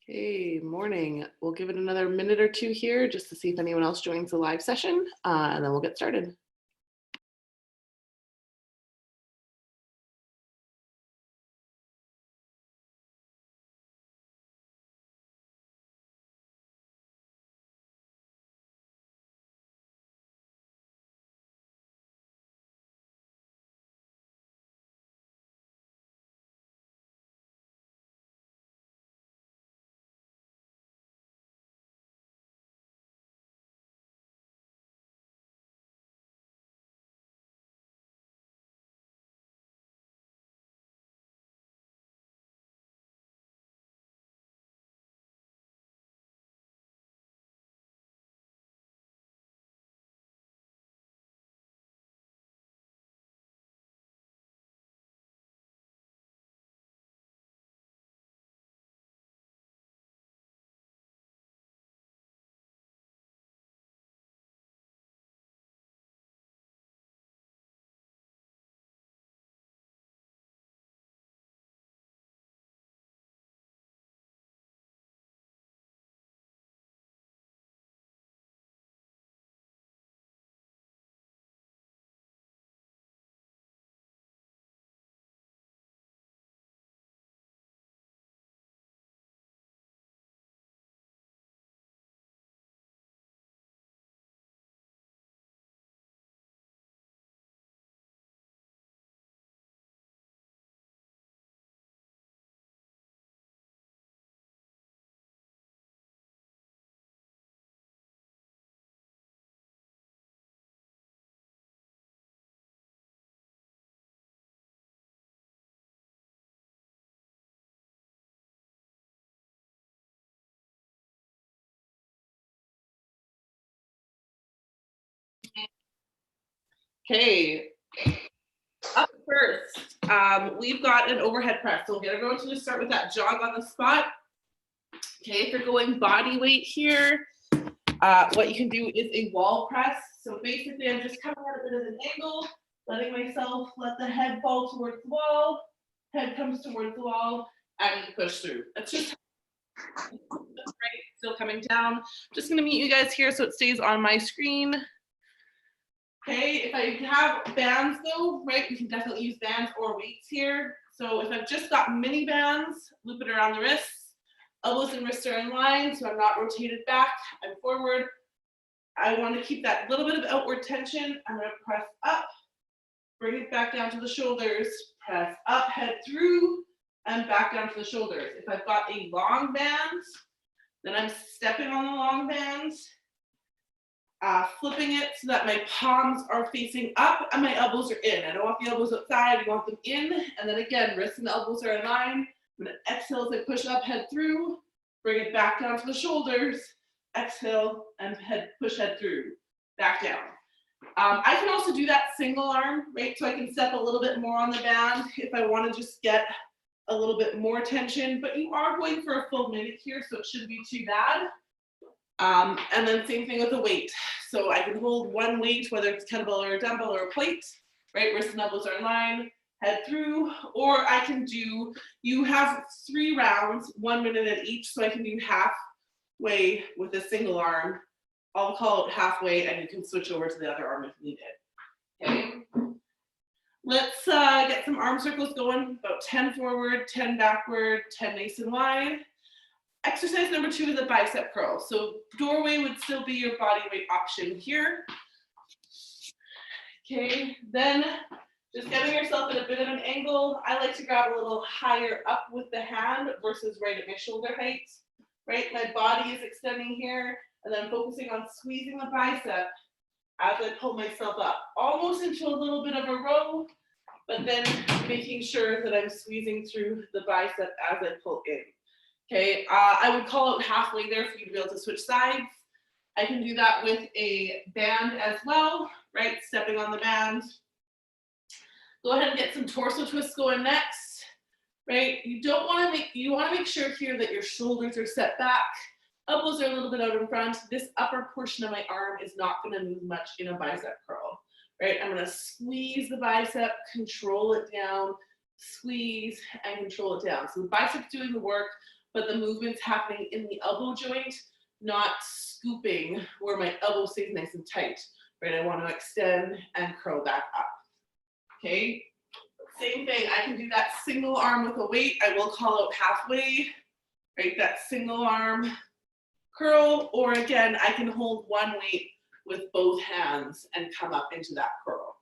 Okay, morning. We'll give it another minute or two here just to see if anyone else joins the live session, and then we'll get started. Okay, up first, we've got an overhead press. So we'll get everyone to just start with that jog on the spot. Okay, if you're going body weight here, what you can do is a wall press. So basically I'm just coming at a bit of an angle, letting myself let the head fall towards the wall, head comes towards the wall, and you push through. That's just right, still coming down. Just gonna mute you guys here so it stays on my screen. Okay, if I have bands though, right, we can definitely use bands or weights here. So if I've just got mini bands, loop it around the wrists, elbows and wrists are in line, so I'm not rotated back, I'm forward. I want to keep that little bit of outward tension. I'm going to press up, bring it back down to the shoulders, press up, head through, and back down to the shoulders. If I've got a long band, then I'm stepping on the long band, flipping it so that my palms are facing up and my elbows are in. I don't want the elbows outside, I want them in. And then again, wrists and elbows are in line. I'm going to exhale as I push up, head through, bring it back down to the shoulders, exhale, and push head through, back down. I can also do that single arm, right? So I can step a little bit more on the band if I want to just get a little bit more tension, but you are going for a full minute here, so it shouldn't be too bad. And then same thing with the weight. So I can hold one weight, whether it's kettlebell or a dumbbell or a plate, right? Wrists and elbows are in line, head through, or I can do, you have 3 rounds, 1 minute at each, so I can do halfway with a single arm. I'll call it halfway, and you can switch over to the other arm if needed. Okay. Let's get some arm circles going, about 10 forward, 10 backward, 10 nice and wide. Exercise number 2 is a bicep curl. So doorway would still be your body weight option here. Okay, then just getting yourself at a bit of an angle. I like to grab a little higher up with the hand versus right at my shoulder height. Right, my body is extending here, and then I'm focusing on squeezing the bicep as I pull myself up, almost into a little bit of a row, but then making sure that I'm squeezing through the bicep as I pull in. Okay, I would call out halfway there for you to be able to switch sides. I can do that with a band as well, right? Stepping on the band. Go ahead and get some torso twists going next, right? You want to make sure here that your shoulders are set back. Elbows are a little bit out in front. This upper portion of my arm is not going to move much in a bicep curl, right? I'm going to squeeze the bicep, control it down, squeeze and control it down. So the bicep's doing the work. but the movement's happening in the elbow joint, not scooping where my elbow stays nice and tight, right? I want to extend and curl back up, okay? Same thing, I can do that single arm with a weight. I will call out halfway, right? That single arm curl, or again, I can hold one weight with both hands and come up into that curl,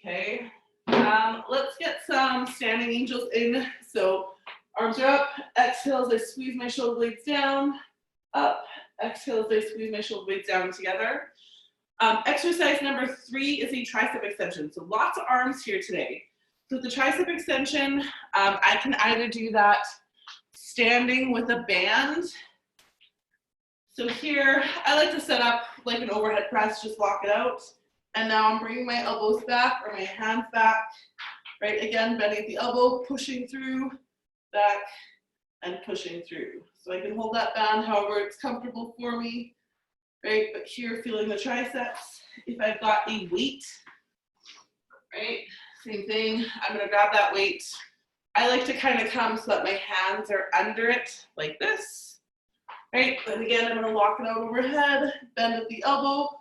okay? Let's get some standing angels in. So arms are up, exhale as I squeeze my shoulder blades down, up, exhale as I squeeze my shoulder blades down together. Exercise number 3 is a tricep extension. So lots of arms here today. So the tricep extension, I can either do that standing with a band. So here, I like to set up like an overhead press, just lock it out. And now I'm bringing my elbows back or my hands back, right? Again, bending at the elbow, pushing through, back, and pushing through. So I can hold that band however it's comfortable for me, right? But here, feeling the triceps. If I've got a weight, right? Same thing, I'm gonna grab that weight. I like to kind of come so that my hands are under it, like this, right? Then again, I'm gonna lock it out overhead, bend at the elbow,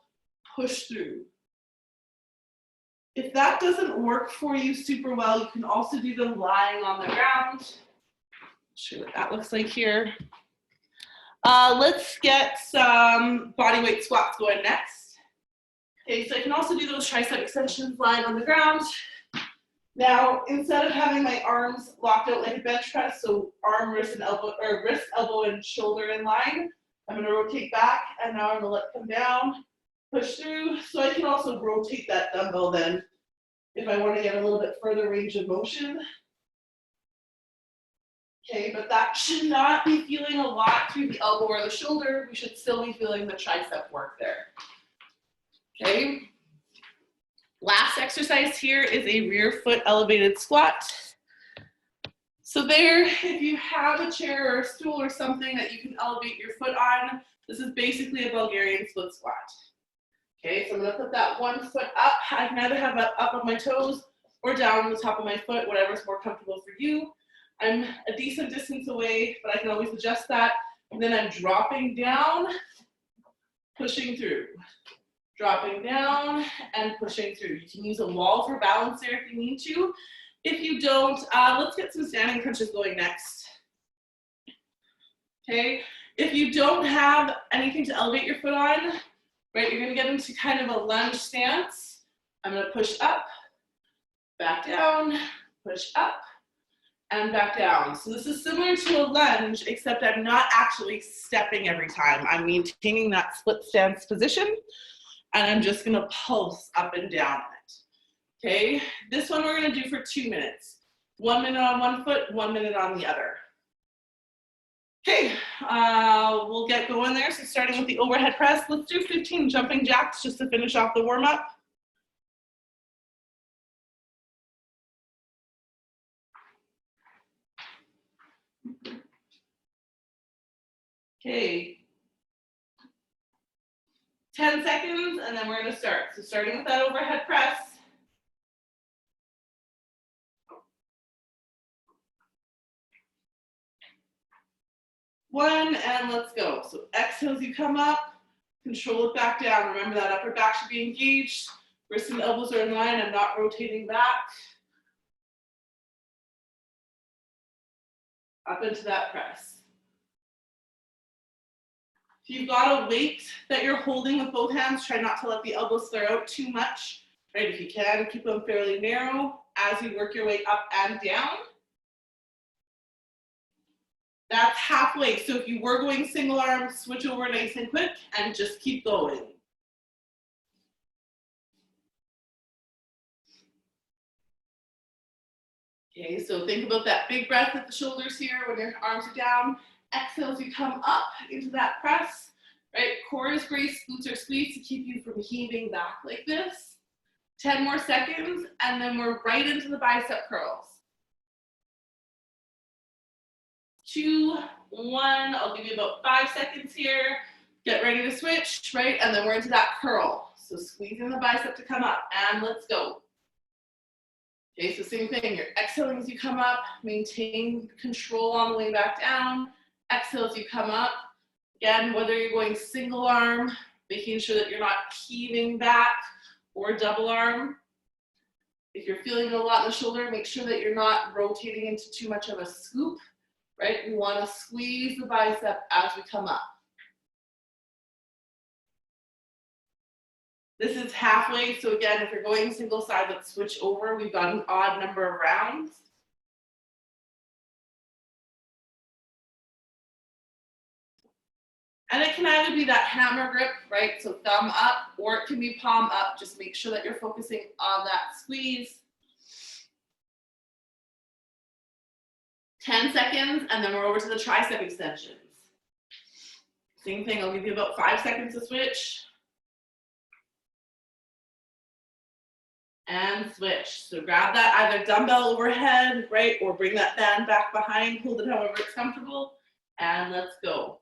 push through. If that doesn't work for you super well, you can also do them lying on the ground. Show you what that looks like here. Let's get some body weight squats going next. Okay, so I can also do those tricep extensions lying on the ground. Now, instead of having my arms locked out like a bench press, so arm, wrist, and elbow, or wrist, elbow, and shoulder in line, I'm gonna rotate back, and now I'm gonna let it come down, push through. So I can also rotate that dumbbell then, if I want to get a little bit further range of motion. Okay, but that should not be feeling a lot through the elbow or the shoulder. We should still be feeling the tricep work there. Okay. Last exercise here is a rear foot elevated squat. So there, if you have a chair or a stool or something that you can elevate your foot on, this is basically a Bulgarian split squat. Okay, so I'm gonna put that one foot up. I can either have it up on my toes or down on the top of my foot, whatever's more comfortable for you. I'm a decent distance away, but I can always adjust that. And then I'm dropping down, pushing through. Dropping down and pushing through. You can use a wall for balance there if you need to. If you don't, let's get some standing crunches going next. Okay, if you don't have anything to elevate your foot on, right, you're gonna get into kind of a lunge stance. I'm gonna push up, back down, push up, and back down. So this is similar to a lunge, except I'm not actually stepping every time. I'm maintaining that split stance position, and I'm just gonna pulse up and down it. Okay, this one we're gonna do for 2 minutes. 1 minute on one foot, 1 minute on the other. Okay, we'll get going there. So starting with the overhead press, let's do 15 jumping jacks just to finish off the warm up. Okay, 10 seconds and then we're gonna start. So starting with that overhead press. One, and let's go. So exhale as you come up, control it back down. Remember that upper back should be engaged. Wrists and elbows are in line. I'm not rotating back. Up into that press. If you've got a weight that you're holding with both hands, try not to let the elbows flare out too much. Right, if you can, keep them fairly narrow as you work your way up and down. That's halfway. So if you were going single arm, switch over nice and quick and just keep going. Okay, so think about that big breath at the shoulders here when your arms are down. Exhale as you come up into that press, right? Core is braced, glutes are squeezed to keep you from heaving back like this. 10 more seconds, and then we're right into the bicep curls. 2, 1, I'll give you about 5 seconds here. Get ready to switch, right? And then we're into that curl. So squeezing the bicep to come up, and let's go. Okay, so same thing, you're exhaling as you come up, maintain control on the way back down, exhale as you come up. Again, whether you're going single arm, making sure that you're not heaving back, or double arm. If you're feeling a lot in the shoulder, make sure that you're not rotating into too much of a scoop, right? We want to squeeze the bicep as we come up. This is halfway, so again, if you're going single side, let's switch over. We've got an odd number of rounds. And it can either be that hammer grip, right? So thumb up, or it can be palm up. Just make sure that you're focusing on that squeeze. 10 seconds, and then we're over to the tricep extensions. Same thing, I'll give you about 5 seconds to switch. And switch. So grab that either dumbbell overhead, right? Or bring that band back behind, hold it however it's comfortable, and let's go.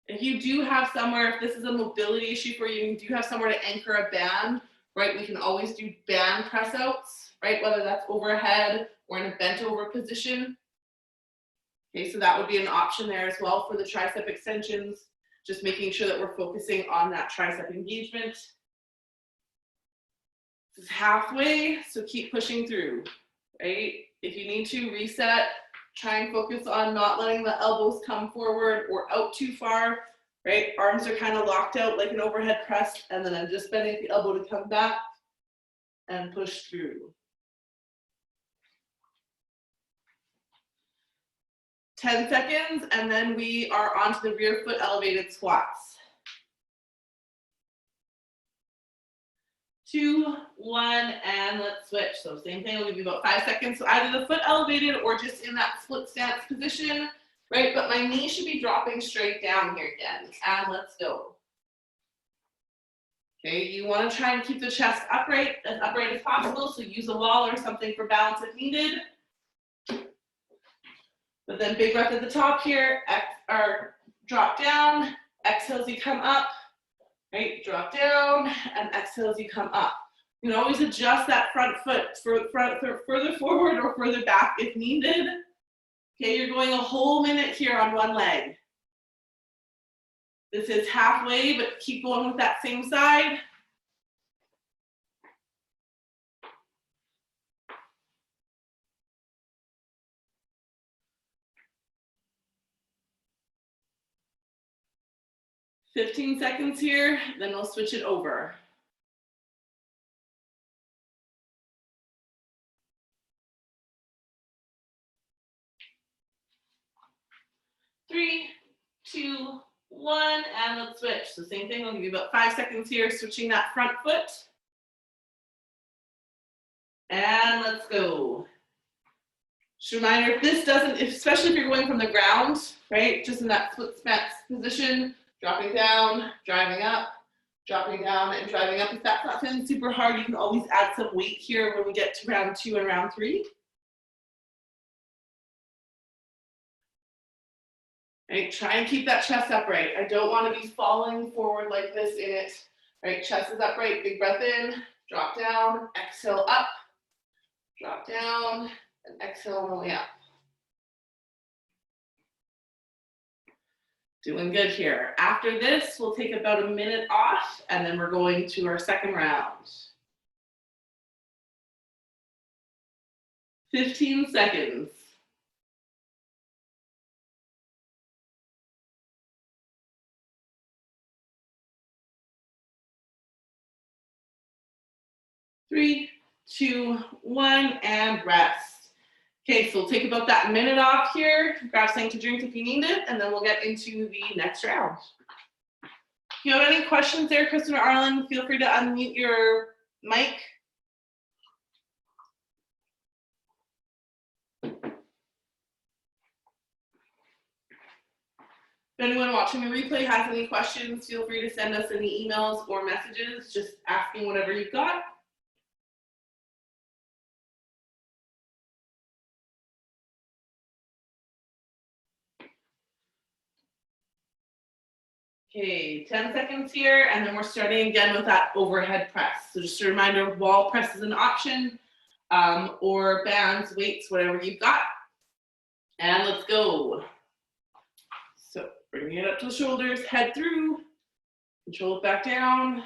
If you do have somewhere, if this is a mobility issue for you, you do have somewhere to anchor a band, right? We can always do band press outs, right? Whether that's overhead or in a bent over position. Okay, so that would be an option there as well for the tricep extensions, just making sure that we're focusing on that tricep engagement. This is halfway, so keep pushing through, right? If you need to reset, try and focus on not letting the elbows come forward or out too far, right? Arms are kind of locked out like an overhead press, and then I'm just bending the elbow to come back and push through. 10 seconds, and then we are onto the rear foot elevated squats. 2, 1, and let's switch. So same thing, we'll give you about 5 seconds. So either the foot elevated or just in that split stance position, right? But my knee should be dropping straight down here again. And let's go. Okay, you want to try and keep the chest upright as possible. So use a wall or something for balance if needed. But then big breath at the top here, or drop down, exhale as you come up. Right, drop down and exhale as you come up. You can always adjust that front foot further forward or further back if needed. Okay, you're going a whole minute here on one leg. This is halfway, but keep going with that same side. "15 seconds here, then we'll switch it over. 3, 2, 1, and let's switch. So same thing, I'll give you about 5 seconds here, switching that front foot. And let's go. Just a reminder, if this doesn't, especially if you're going from the ground, right, just in that split stance position, dropping down, driving up, dropping down and driving up. If that's not feeling super hard, you can always add some weight here when we get to round 2 and round 3. Right, try and keep that chest upright. I don't want to be falling forward like this in it. Right, chest is upright, big breath in, drop down, exhale up, drop down, and exhale on the way up. Doing good here. After this, we'll take about a minute off, and then we're going to our second round. 15 seconds. 3, 2, 1, and rest. Okay, so we'll take about that minute off here. Grab something to drink if you need it, and then we'll get into the next round. If you have any questions there, Kristen or Arlen, feel free to unmute your mic. If anyone watching the replay has any questions, feel free to send us any emails or messages, just asking whatever you've got. Okay, 10 seconds here, and then we're starting again with that overhead press. So just a reminder, wall press is an option, or bands, weights, whatever you've got. And let's go. So bring it up to the shoulders, head through, control it back down,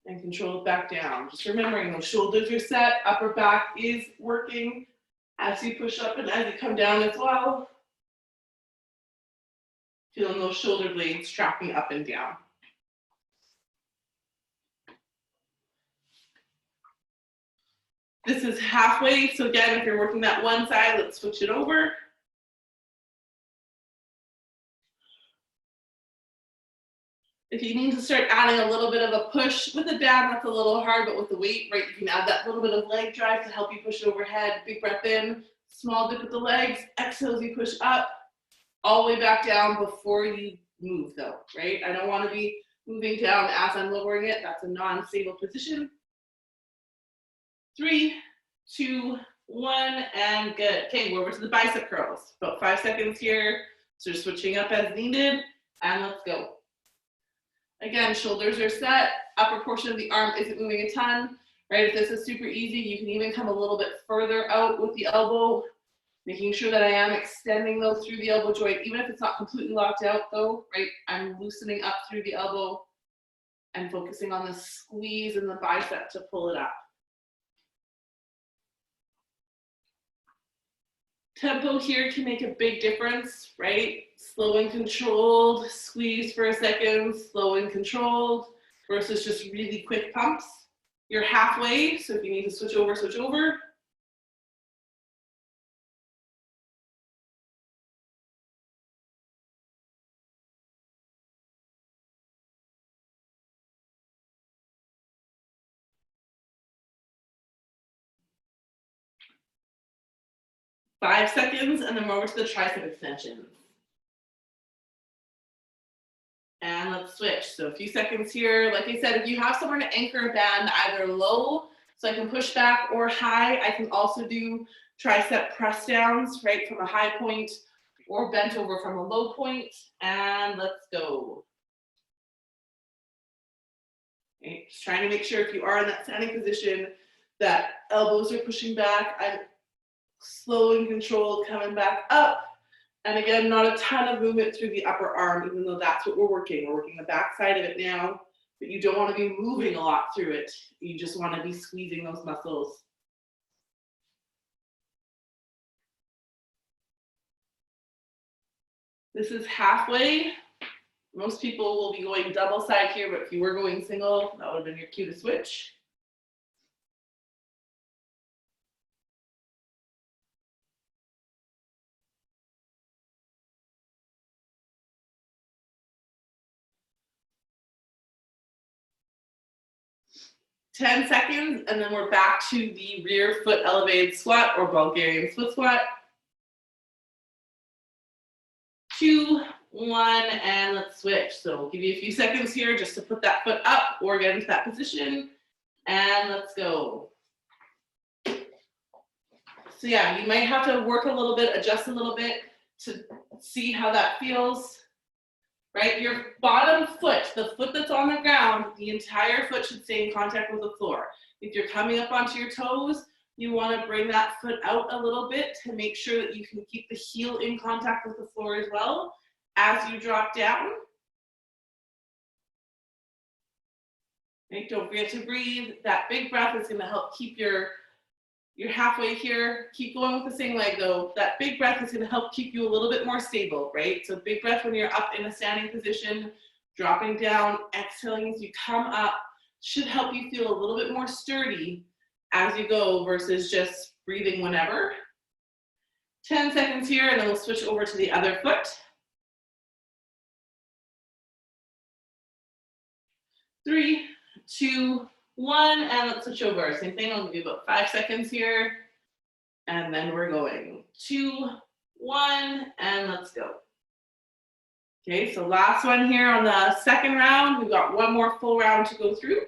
and control it back down. Just remembering those shoulders are set, upper back is working as you push up and as you come down as well. Feeling those shoulder blades tracking up and down. This is halfway, so again, if you're working that one side, let's switch it over. If you need to start adding a little bit of a push with a band, that's a little hard, but with the weight, right, you can add that little bit of leg drive to help you push it overhead. Big breath in, small dip with the legs, exhale as you push up, all the way back down before you move though, right? I don't want to be moving down as I'm lowering it. That's a non-stable position. 3, 2, 1, and good. Okay, we're over to the bicep curls. About 5 seconds here. So switching up as needed, and let's go. Again, shoulders are set, upper portion of the arm isn't moving a ton, right? If this is super easy, you can even come a little bit further out with the elbow, making sure that I am extending those through the elbow joint, even if it's not completely locked out though, right? I'm loosening up through the elbow and focusing on the squeeze in the bicep to pull it up. Tempo here can make a big difference, right? Slow and controlled, squeeze for a second, slow and controlled, versus just really quick pumps. You're halfway, so if you need to switch over, switch over. Five seconds, and then we're over to the tricep extensions. And let's switch. So a few seconds here. Like I said, if you have somewhere to anchor a band, either low, so I can push back, or high, I can also do tricep press downs, right, from a high point, or bent over from a low point. And let's go. Okay, just trying to make sure if you are in that standing position, that elbows are pushing back. I'm slow and controlled, coming back up. And again, not a ton of movement through the upper arm, even though that's what we're working. We're working the back side of it now, but you don't want to be moving a lot through it. You just want to be squeezing those muscles. This is halfway. Most people will be going double side here, but if you were going single, that would have been your cue to switch. Ten seconds, and then we're back to the rear foot elevated squat or Bulgarian split squat. 2, 1, and let's switch. So we'll give you a few seconds here just to put that foot up or get into that position. And let's go. So yeah, you might have to work a little bit, adjust a little bit to see how that feels, right? Your bottom foot, the foot that's on the ground, the entire foot should stay in contact with the floor. If you're coming up onto your toes, you want to bring that foot out a little bit to make sure that you can keep the heel in contact with the floor as well as you drop down. Right? Don't forget to breathe. That big breath is going to help keep you're halfway here. Keep going with the same leg though. That big breath is going to help keep you a little bit more stable, right? So big breath when you're up in a standing position, dropping down, exhaling as you come up should help you feel a little bit more sturdy as you go versus just breathing whenever. 10 seconds here, and then we'll switch over to the other foot. 3, 2, 1, and let's switch over. Same thing, I'll give you about 5 seconds here. And then we're going 2, 1, and let's go. Okay, so last one here on the second round. We've got one more full round to go through.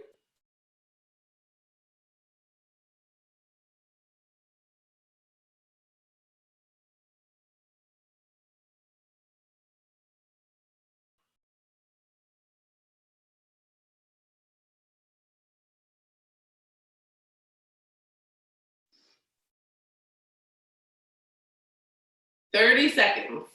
30 seconds.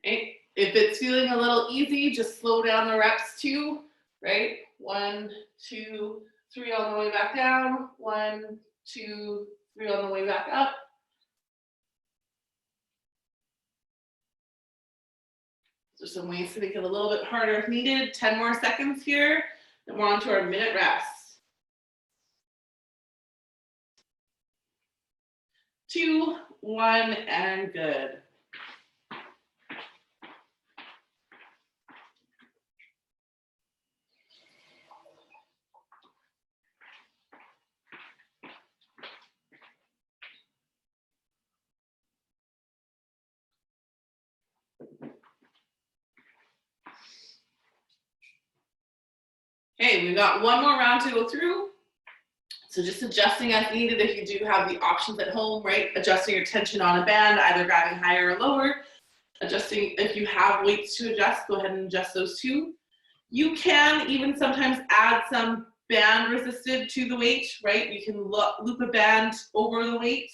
Okay. If it's feeling a little easy, just slow down the reps too, right? 1, 2, 3 on the way back down. 1, 2, 3 on the way back up. There's some ways to make it a little bit harder if needed. 10 more seconds here. Then we're on to our minute rest. 2, 1, and good. Okay, we've got one more round to go through. So just adjusting as needed if you do have the options at home, right? Adjusting your tension on a band, either grabbing higher or lower. Adjusting, if you have weights to adjust, go ahead and adjust those too. You can even sometimes add some band resisted to the weight, right? You can loop a band over the weight.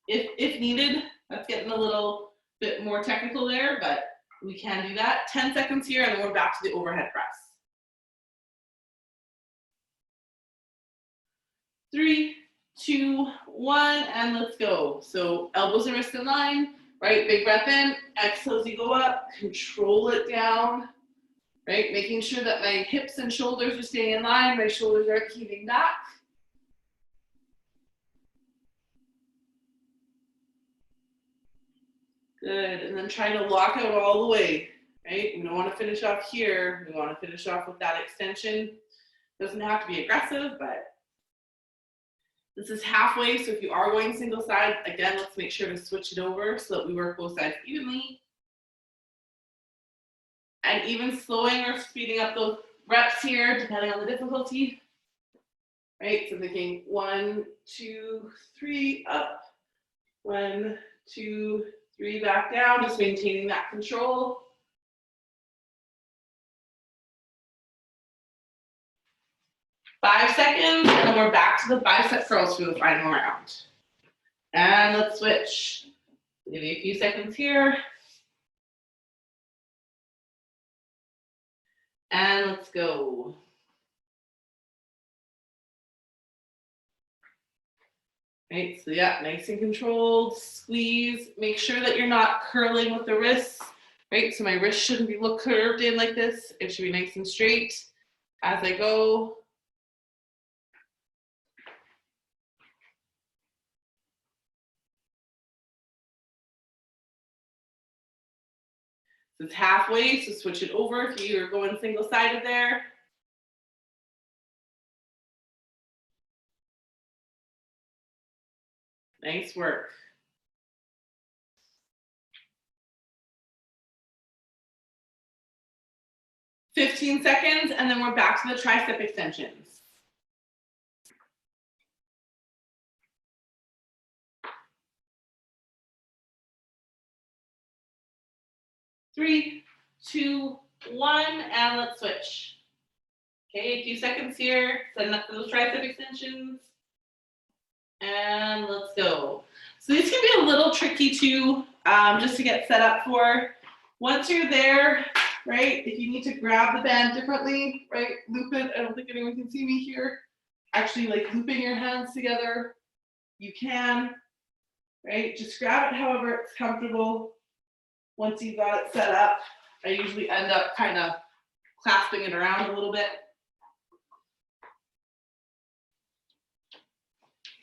If needed, that's getting a little bit more technical there, but we can do that. 10 seconds here, and then we're back to the overhead press. 3, 2, 1, and let's go. So elbows and wrists in line, right? Big breath in, exhale as you go up, control it down, right? Making sure that my hips and shoulders are staying in line, my shoulders aren't heaving back. Good, and then try to lock out all the way, right? We don't want to finish off here. We want to finish off with that extension. Doesn't have to be aggressive, but this is halfway, so if you are going single side, again, let's make sure to switch it over so that we work both sides evenly. And even slowing or speeding up those reps here, depending on the difficulty. Right, so thinking 1, 2, 3, up. 1, 2, 3, back down, just maintaining that control. Five seconds, and then we're back to the bicep curls for the final round. And let's switch. Give you a few seconds here. And let's go. Right, so yeah, nice and controlled, squeeze. Make sure that you're not curling with the wrists, right? So my wrist shouldn't be curved in like this. It should be nice and straight as I go. So it's halfway, so switch it over if you're going single-sided there. Nice work. $15 seconds, and then we're back to the tricep extensions. Three, 2, 1, and let's switch. Okay, a few seconds here. Setting up those tricep extensions. And let's go. So these can be a little tricky too, just to get set up for. Once you're there, right, if you need to grab the band differently, right, loop it. I don't think anyone can see me here. Actually, like looping your hands together, you can, right? Just grab it however it's comfortable. Once you've got it set up, I usually end up kind of clasping it around a little bit.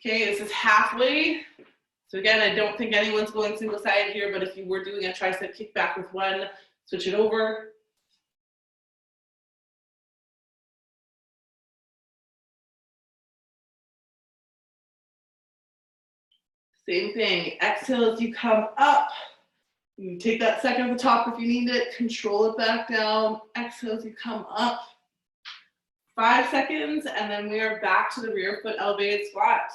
Okay, this is halfway. So again, I don't think anyone's going single-sided here, but if you were doing a tricep kickback with one, switch it over. Same thing, exhale as you come up. You take that second at the top if you need it, control it back down. Exhale as you come up. 5 seconds, and then we are back to the rear foot elevated squat.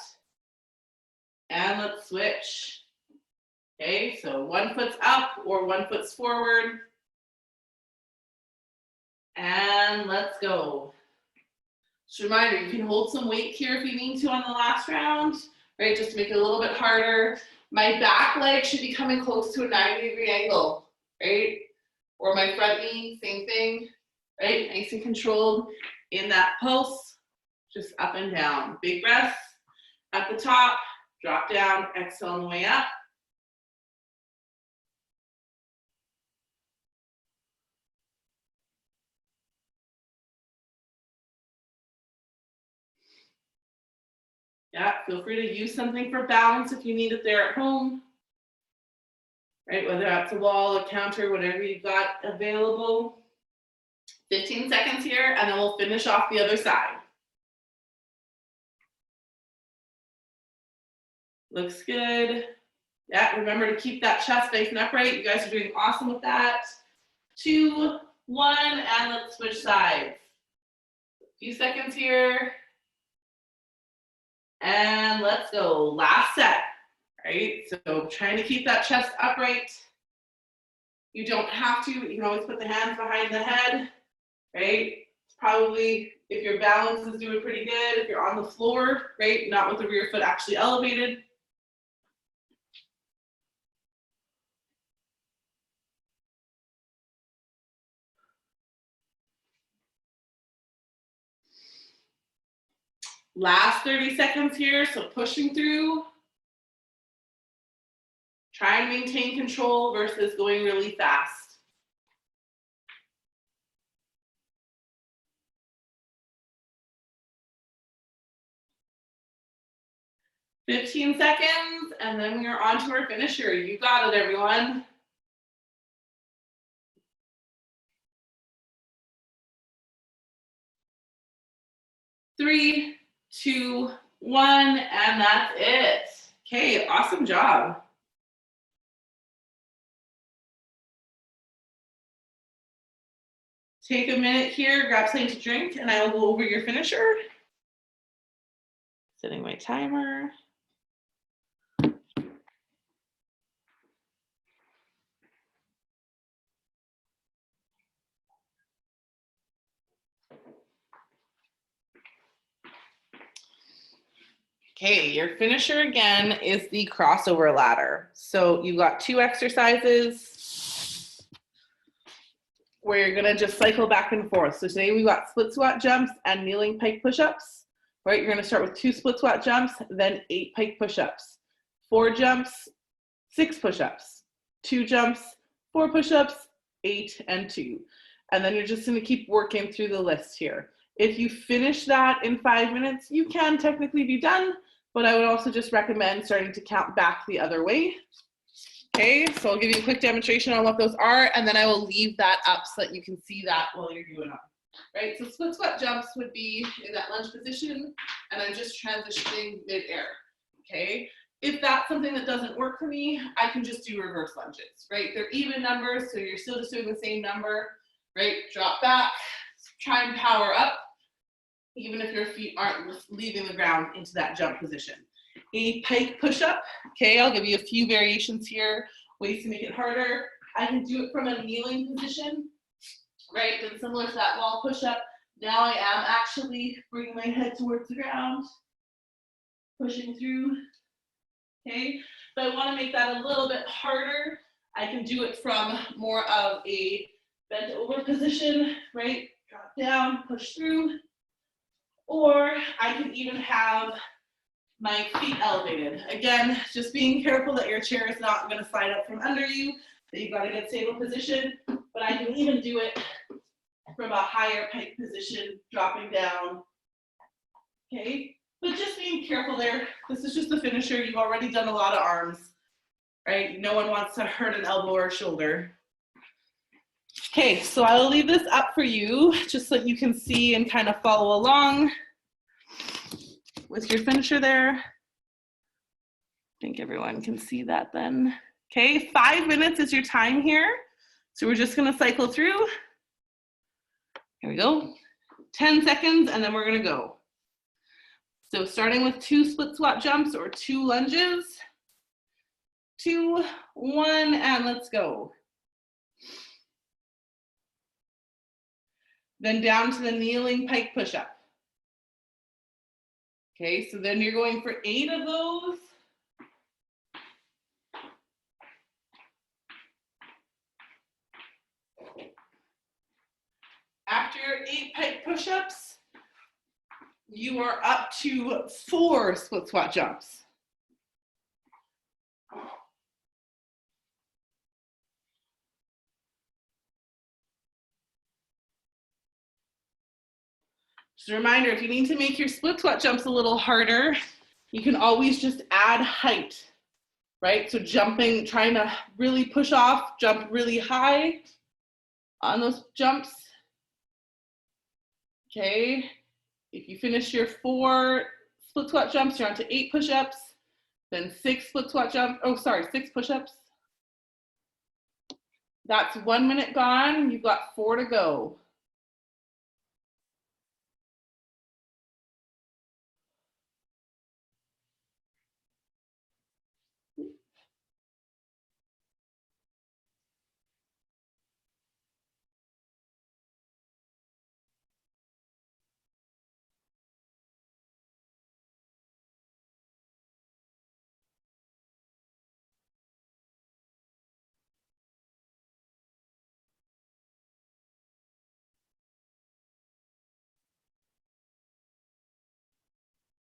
And let's switch. Okay, so one foot's up or one foot's forward. And let's go. Just a reminder, you can hold some weight here if you need to on the last round, right? Just to make it a little bit harder. My back leg should be coming close to a 90-degree angle, right? Or my front knee, same thing, right? Nice and controlled in that pulse, just up and down. Big breath at the top, drop down, exhale on the way up. Yeah, feel free to use something for balance if you need it there at home, right? Whether that's a wall, a counter, whatever you've got available. 15 seconds here, and then we'll finish off the other side. Looks good. Yeah, remember to keep that chest nice and upright. You guys are doing awesome with that. 2, 1, and let's switch sides. A few seconds here. And let's go. Last set, right? So trying to keep that chest upright. You don't have to, but you can always put the hands behind the head, right? It's probably, if your balance is doing pretty good, if you're on the floor, right? Not with the rear foot actually elevated. Last 30 seconds here, so pushing through. Try and maintain control versus going really fast. "15 seconds, and then we are on to our finisher. You got it, everyone. Three, 2, 1, and that's it. Okay, awesome job. Take a minute here, grab something to drink, and I will go over your finisher. Setting my timer. Okay, your finisher again is the crossover ladder. So you've got 2 exercises where you're gonna just cycle back and forth. So today we've got split squat jumps and kneeling pike push-ups, right? You're gonna start with 2 split squat jumps, then 8 pike push-ups, 4 jumps, 6 push-ups, 2 jumps, 4 push-ups, 8 and 2. And then you're just gonna keep working through the list here. If you finish that in 5 minutes, you can technically be done, but I would also just recommend starting to count back the other way. Okay, so I'll give you a quick demonstration on what those are, and then I will leave that up so that you can see that while you're doing them. Right, so split squat jumps would be in that lunge position, and I'm just transitioning mid-air, okay? If that's something that doesn't work for me, I can just do reverse lunges, right? They're even numbers, so you're still just doing the same number, right? Drop back, try and power up, even if your feet aren't leaving the ground into that jump position. A pike push-up, okay, I'll give you a few variations here, ways to make it harder. I can do it from a kneeling position, right, and similar to that wall push-up. Now I am actually bringing my head towards the ground, pushing through, okay? If I wanna make that a little bit harder, I can do it from more of a bent over position, right? Drop down, push through. Or I can even have my feet elevated. Again, just being careful that your chair is not going to slide out from under you, that you've got a good stable position, but I can even do it from a higher pike position, dropping down, okay? But just being careful there. This is just the finisher. You've already done a lot of arms, right? No one wants to hurt an elbow or shoulder. Okay, so I'll leave this up for you just so you can see and kind of follow along with your finisher there. I think everyone can see that then. Okay, 5 minutes is your time here. So we're just gonna cycle through. Here we go. 10 seconds and then we're gonna go. So starting with 2 split squat jumps or 2 lunges. 2, 1, and let's go. Then down to the kneeling pike push-up. Okay, so then you're going for 8 of those. After your 8 pike push-ups, you are up to 4 split squat jumps. Just a reminder, if you need to make your split squat jumps a little harder, you can always just add height, right? So jumping, trying to really push off, jump really high on those jumps. Okay, if you finish your 4 split squat jumps, you're on to 8 push-ups, then 6 split squat jumps, 6 push-ups. That's 1 minute gone, you've got 4 to go.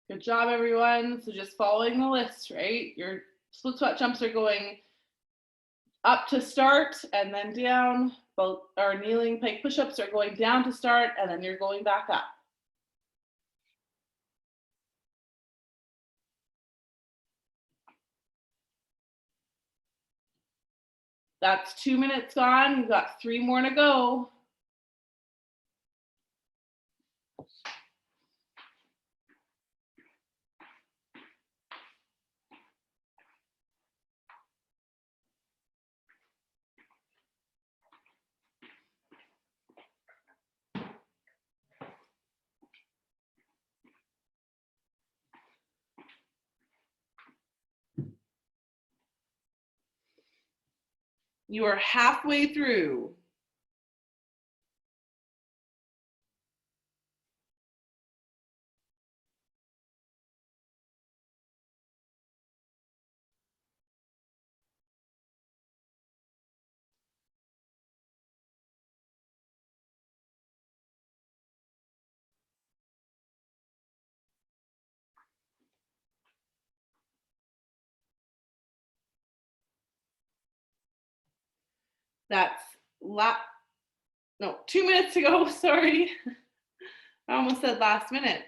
Good job, everyone. So just following the list, right? Your split squat jumps are going up to start and then down. Both our kneeling pike push-ups are going down to start and then you're going back up. That's 2 minutes gone. You've got 3 more to go. You are halfway through. That's 2 minutes to go, sorry. I almost said last minute.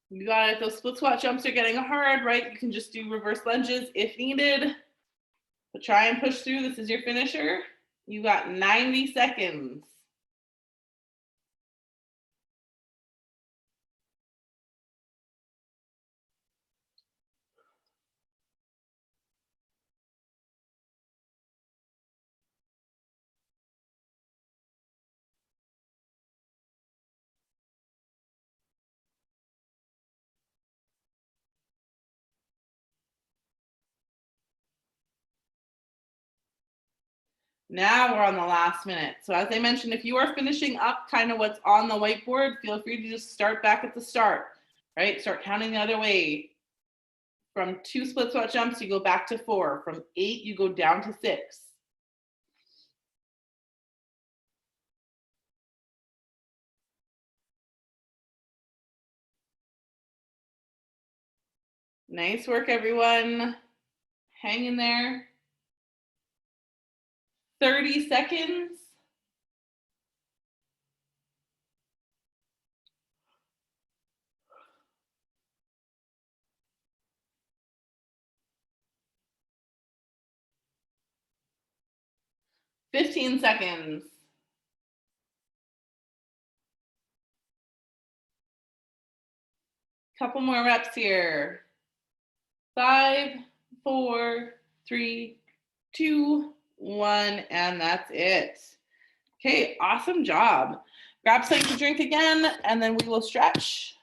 You got it. Those split squat jumps are getting hard, right? You can just do reverse lunges if needed. But try and push through. This is your finisher. You got 90 seconds. Now we're on the last minute. So as I mentioned, if you are finishing up kind of what's on the whiteboard, feel free to just start back at the start, right? Start counting the other way. From 2 split squat jumps, you go back to 4. From 8, you go down to 6. Nice work, everyone. Hang in there. 30 seconds. Fifteen seconds. Couple more reps here. 5, 4, 3, 2, 1, and that's it. Okay, awesome job. Grab something to drink again, and then we will stretch.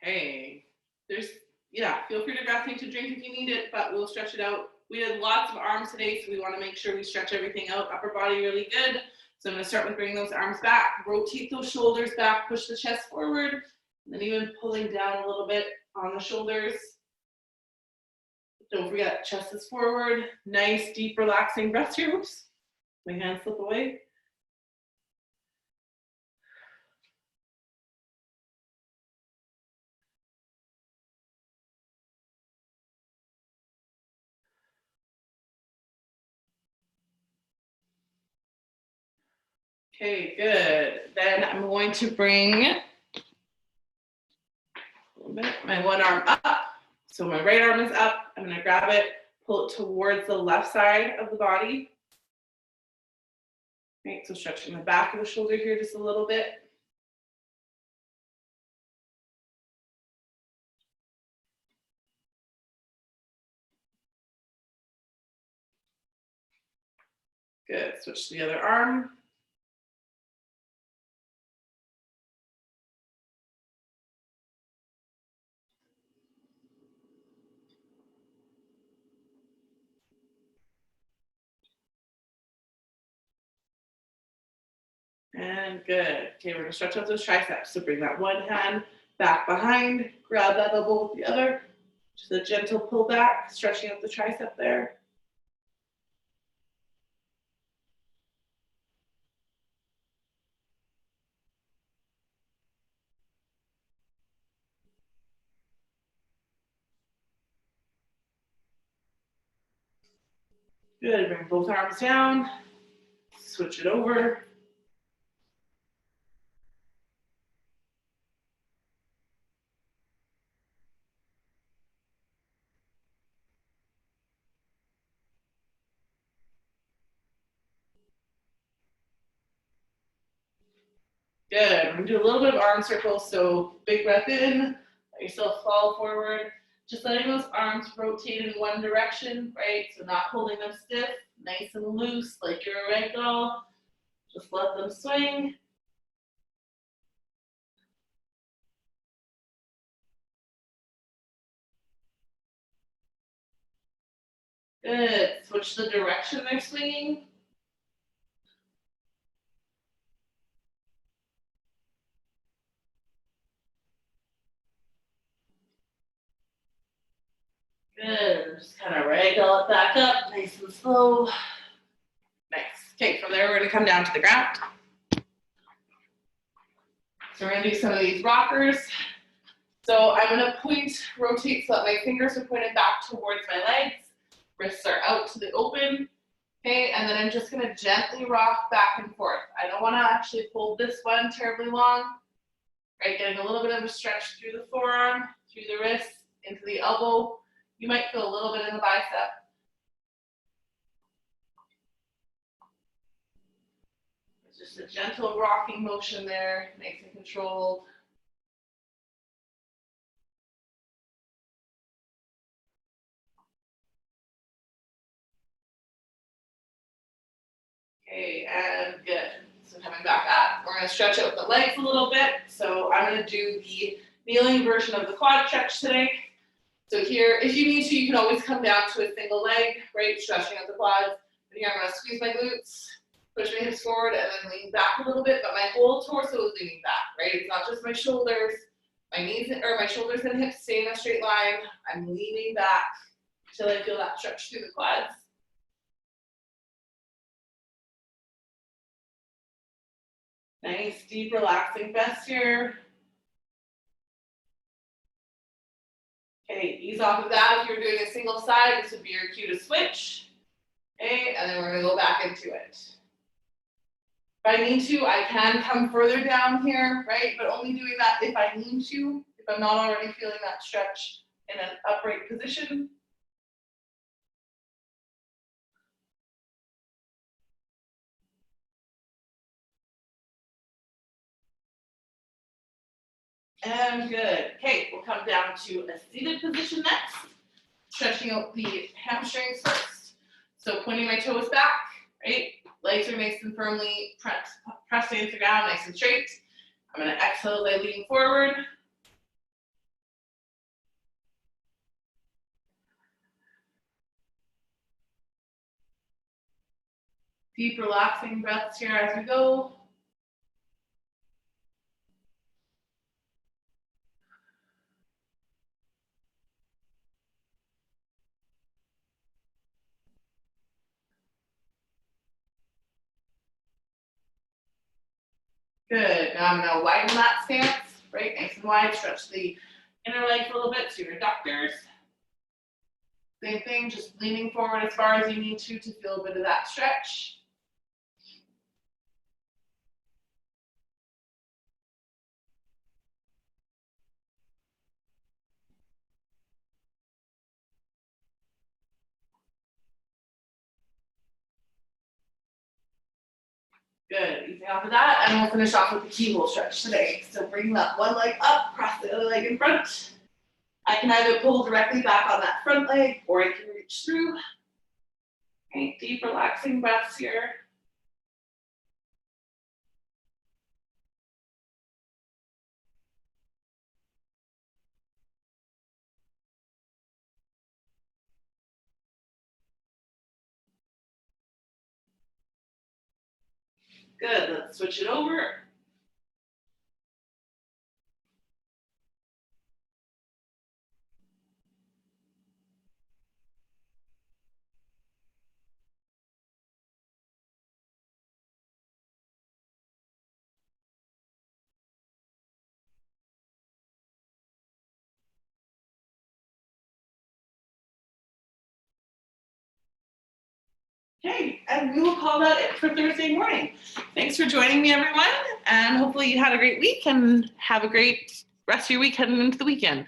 Hey, feel free to grab something to drink if you need it, but we'll stretch it out. We had lots of arms today, so we want to make sure we stretch everything out, upper body really good. So I'm going to start with bringing those arms back, rotate those shoulders back, push the chest forward, and then even pulling down a little bit on the shoulders. Don't forget, chest is forward. Nice, deep, relaxing breath here. Oops, my hands slip away. Okay, good. Then I'm going to bring my one arm up. So my right arm is up. I'm going to grab it, pull it towards the left side of the body. Right, so stretching the back of the shoulder here just a little bit. Good. Switch to the other arm. And good. Okay, we're going to stretch out those triceps. So bring that one hand back behind, grab that elbow with the other. Just a gentle pull back, stretching out the tricep there. Good. Bring both arms down. Switch it over. Good. We're going to do a little bit of arm circles. So big breath in, let yourself fall forward. Just letting those arms rotate in one direction, right? So not holding them stiff, nice and loose like you're a ragdoll. Just let them swing. Good. Switch the direction they're swinging. Good. Just kind of ragdoll it back up, nice and slow. Nice. Okay, from there we're going to come down to the ground. So we're going to do some of these rockers. So I'm going to rotate so that my fingers are pointed back towards my legs. Wrists are out to the open. Okay, and then I'm just going to gently rock back and forth. I don't want to actually hold this one terribly long. Right, getting a little bit of a stretch through the forearm, through the wrist, into the elbow. You might feel a little bit in the bicep. It's just a gentle rocking motion there, nice and controlled. Okay, and good. So coming back up, we're going to stretch out the legs a little bit. So I'm going to do the kneeling version of the quad stretch today. So here, if you need to, you can always come down to a single leg, right? Stretching out the quads. And here I'm going to squeeze my glutes, push my hips forward, and then lean back a little bit. But my whole torso is leaning back, right? It's not just my shoulders, my knees, or my shoulders and hips stay in a straight line. I'm leaning back until I feel that stretch through the quads. Nice, deep, relaxing breaths here. Okay, ease off of that. If you're doing a single side, this would be your cue to switch. Okay, and then we're going to go back into it. If I need to, I can come further down here, right? But only doing that if I need to, if I'm not already feeling that stretch in an upright position. And good. Okay, we'll come down to a seated position next. Stretching out the hamstrings first. So pointing my toes back, right? Legs are nice and firmly pressed into the ground, nice and straight. I'm going to exhale as I lean forward. Deep, relaxing breaths here as we go. Good. Now I'm going to widen that stance, right? Nice and wide. Stretch the inner leg for a little bit to your adductors. Same thing, just leaning forward as far as you need to feel a bit of that stretch. Good. Easing off of that, and we'll finish off with the keyhole stretch today. So bring that one leg up, cross the other leg in front. I can either pull directly back on that front leg, or I can reach through. Okay, deep, relaxing breaths here. Good. Let's switch it over. Okay, and we will call that it for Thursday morning. Thanks for joining me, everyone, and hopefully you had a great week and have a great rest of your week heading into the weekend.